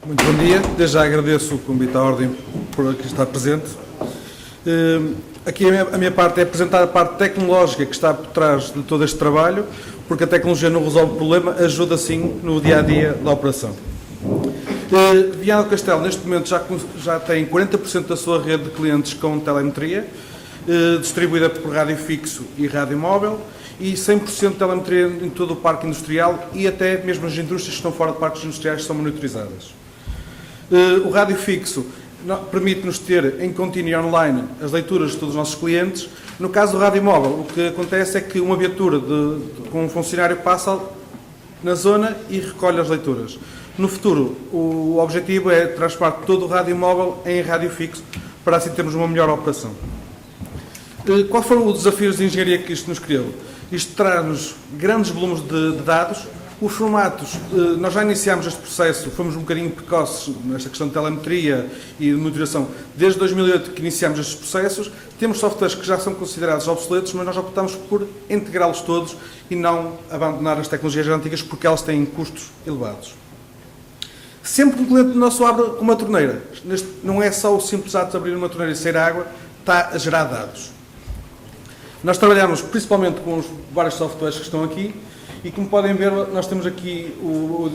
Muito bom dia. Desde já agradeço o convite à ordem por aqui estar presente. Aqui a minha parte é apresentar a parte tecnológica que está por trás de todo este trabalho, porque a tecnologia não resolve o problema, ajuda sim no dia-a-dia da operação. Viana do Castelo, neste momento, já tem 40% da sua rede de clientes com telemetria, distribuída por rádio fixo e rádio móvel, e 100% de telemetria em todo o parque industrial e até mesmo as indústrias que estão fora de parques industriais são monitorizadas. O rádio fixo permite-nos ter em contínuo e online as leituras de todos os nossos clientes. No caso do rádio móvel, o que acontece é que uma viatura com um funcionário passa na zona e recolhe as leituras. No futuro, o objetivo é transformar todo o rádio móvel em rádio fixo, para assim termos uma melhor operação. Quais foram os desafios de engenharia que isto nos criou? Isto traz-nos grandes volumes de dados. Os formatos, nós já iniciámos este processo, fomos um bocadinho precoces nesta questão de telemetria e de monitoração. Desde 2008 que iniciámos estes processos, temos softwares que já são considerados obsoletos, mas nós optamos por integrá-los todos e não abandonar as tecnologias antigas porque elas têm custos elevados. Sempre que um cliente nosso abre uma torneira, não é só o simples ato de abrir uma torneira e sair água, está a gerar dados. Nós trabalhamos principalmente com os vários softwares que estão aqui e, como podem ver, nós temos aqui o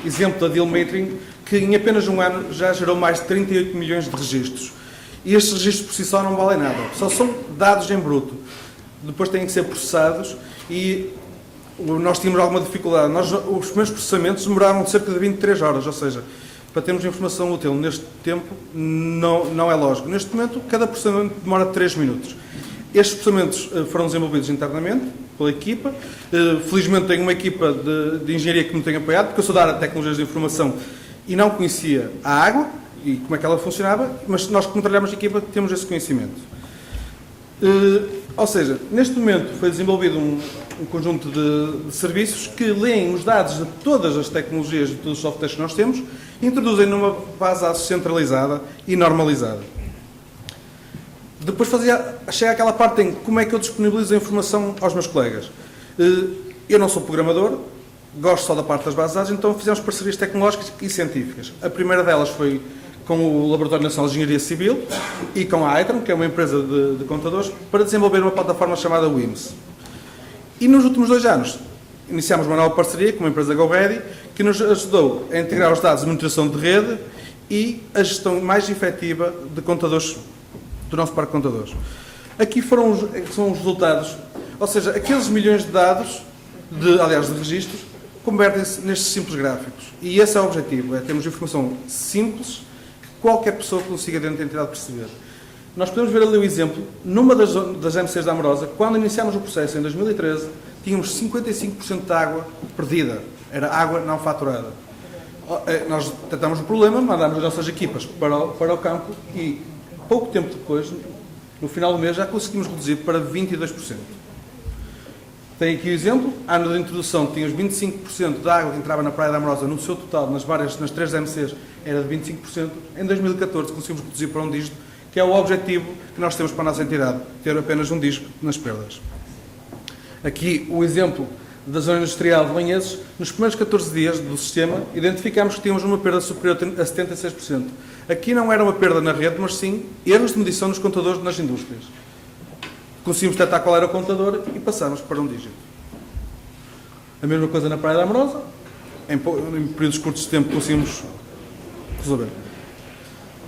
exemplo da Dealmetering, que em apenas um ano já gerou mais de 38 milhões de registros. E estes registros por si só não valem nada, só são dados em bruto. Depois têm que ser processados e nós tínhamos alguma dificuldade. Os primeiros processamentos demoraram cerca de 23 horas, ou seja, para termos informação útil neste tempo não é lógico. Neste momento, cada processamento demora 3 minutos. Estes processamentos foram desenvolvidos internamente pela equipa. Felizmente tenho uma equipa de engenharia que me tem apoiado, porque eu sou da área de tecnologias de informação e não conhecia a água e como é que ela funcionava, mas nós, como trabalhamos em equipa, temos esse conhecimento. Ou seja, neste momento foi desenvolvido um conjunto de serviços que leem os dados de todas as tecnologias, de todos os softwares que nós temos, e introduzem numa base de dados centralizada e normalizada. Depois chega àquela parte em como é que eu disponibilizo a informação aos meus colegas. Eu não sou programador, gosto só da parte das bases de dados, então fizemos parcerias tecnológicas e científicas. A primeira delas foi com o Laboratório Nacional de Engenharia Civil e com a Aitron, que é uma empresa de computadores, para desenvolver uma plataforma chamada WIMS. E nos últimos 2 anos iniciámos uma nova parceria com uma empresa GoReady, que nos ajudou a integrar os dados de monitoração de rede e a gestão mais efetiva de computadores do nosso parque de computadores. Aqui são os resultados, ou seja, aqueles milhões de dados, de registros, convertem-se nestes simples gráficos. E esse é o objetivo, é termos informação simples que qualquer pessoa consiga dentro da entidade perceber. Nós podemos ver ali o exemplo, numa das MCs da Amorosa, quando iniciámos o processo em 2013, tínhamos 55% de água perdida, era água não faturada. Nós tratamos o problema, mandámos as nossas equipas para o campo e pouco tempo depois, no final do mês, já conseguimos reduzir para 22%. Tem aqui o exemplo, ano de introdução tínhamos 25% da água que entrava na Praia da Amorosa, no seu total, nas 3 MCs, era de 25%. Em 2014 conseguimos reduzir para um dígito, que é o objetivo que nós temos para a nossa entidade, ter apenas um dígito nas perdas. Aqui o exemplo da zona industrial de Banheses, nos primeiros 14 dias do sistema, identificámos que tínhamos uma perda superior a 76%. Aqui não era uma perda na rede, mas sim erros de medição nos contadores nas indústrias. Conseguimos detectar qual era o contador e passamos para um dígito. A mesma coisa na Praia da Amorosa, em períodos curtos de tempo conseguimos resolver.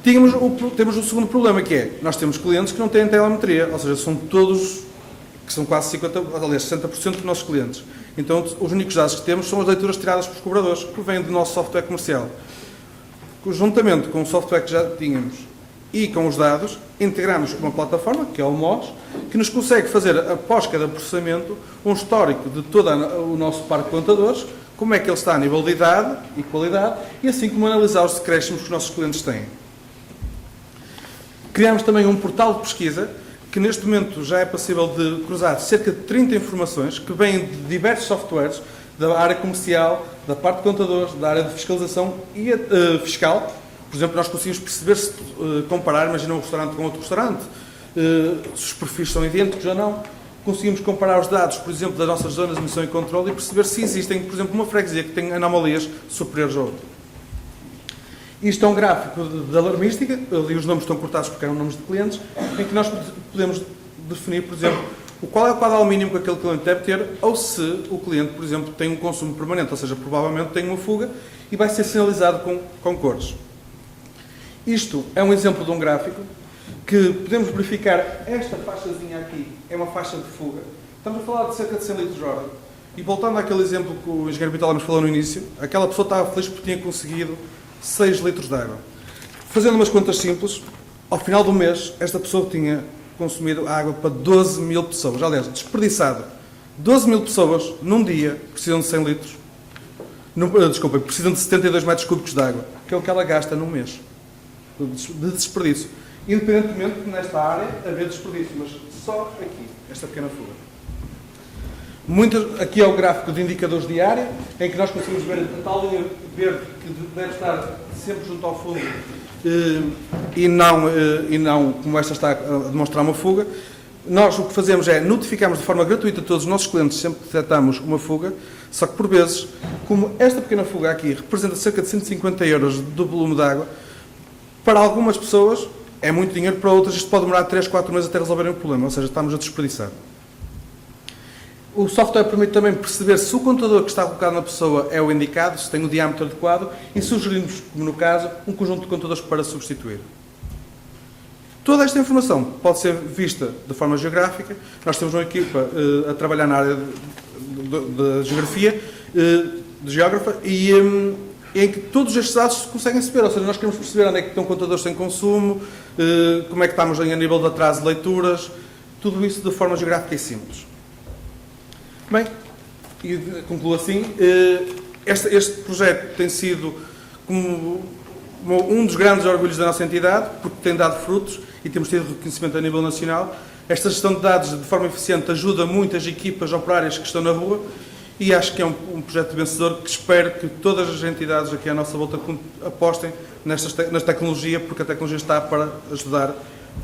Temos o segundo problema, que é, nós temos clientes que não têm telemetria, ou seja, são todos, que são quase 60% dos nossos clientes. Então, os únicos dados que temos são as leituras tiradas pelos cobradores, que vêm do nosso software comercial. Conjuntamente com o software que já tínhamos e com os dados, integramos uma plataforma, que é o MOS, que nos consegue fazer, após cada processamento, um histórico de todo o nosso parque de contadores, como é que ele está a nível de idade e qualidade, e assim como analisar os decréscimos que os nossos clientes têm. Criámos também um portal de pesquisa, que neste momento já é possível de cruzar cerca de 30 informações que vêm de diversos softwares da área comercial, da parte de contadores, da área de fiscalização e fiscal. Por exemplo, nós conseguimos perceber, se comparar, imagina um restaurante com outro restaurante, se os perfis são idênticos ou não. Conseguimos comparar os dados, por exemplo, das nossas zonas de medição e controle e perceber se existem, por exemplo, uma freguesia que tem anomalias superiores a outra. Isto é um gráfico de alarmística, ali os nomes estão cortados porque eram nomes de clientes, em que nós podemos definir, por exemplo, qual é o quadro alumínio que aquele cliente deve ter, ou se o cliente, por exemplo, tem um consumo permanente, ou seja, provavelmente tem uma fuga, e vai ser sinalizado com cores. Isto é um exemplo de um gráfico que podemos verificar. Esta faixazinha aqui é uma faixa de fuga. Estamos a falar de cerca de 100 litros de hora. E voltando àquele exemplo que o engenheiro Vital nos falou no início, aquela pessoa estava feliz porque tinha conseguido 6 litros de água. Fazendo umas contas simples, ao final do mês, esta pessoa tinha consumido água para 12 mil pessoas. Aliás, desperdiçado. 12 mil pessoas, num dia, precisam de 100 litros. Desculpem, precisam de 72 metros cúbicos de água, que é o que ela gasta num mês de desperdício. Independentemente de nesta área haver desperdício, mas só aqui, esta pequena fuga. Aqui é o gráfico de indicadores de área, em que nós conseguimos ver a tal linha verde que deve estar sempre junto ao fundo e não como esta está a demonstrar uma fuga. Nós o que fazemos é notificarmos de forma gratuita todos os nossos clientes sempre que detectamos uma fuga, só que por vezes, como esta pequena fuga aqui representa cerca de 150 euros do volume de água, para algumas pessoas é muito dinheiro, para outras isto pode demorar 3, 4 meses até resolverem o problema, ou seja, estamos a desperdiçar. O software permite também perceber se o contador que está colocado na pessoa é o indicado, se tem o diâmetro adequado e sugerimos, como no caso, um conjunto de contadores para substituir. Toda esta informação pode ser vista de forma geográfica. Nós temos uma equipa a trabalhar na área de geografia, de geógrafa, e em que todos estes dados se conseguem saber. Ou seja, nós queremos perceber onde é que estão contadores sem consumo, como é que estamos a nível de atraso de leituras, tudo isso de forma geográfica e simples. Bem, e concluo assim, este projeto tem sido como um dos grandes orgulhos da nossa entidade, porque tem dado frutos e temos tido reconhecimento a nível nacional. Esta gestão de dados de forma eficiente ajuda muitas equipas operárias que estão na rua e acho que é um projeto vencedor que espero que todas as entidades aqui à nossa volta apostem nesta tecnologia, porque a tecnologia está para ajudar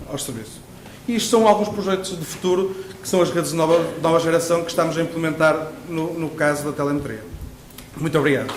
ao serviço. E isto são alguns projetos de futuro, que são as redes de nova geração que estamos a implementar no caso da telemetria. Muito obrigado.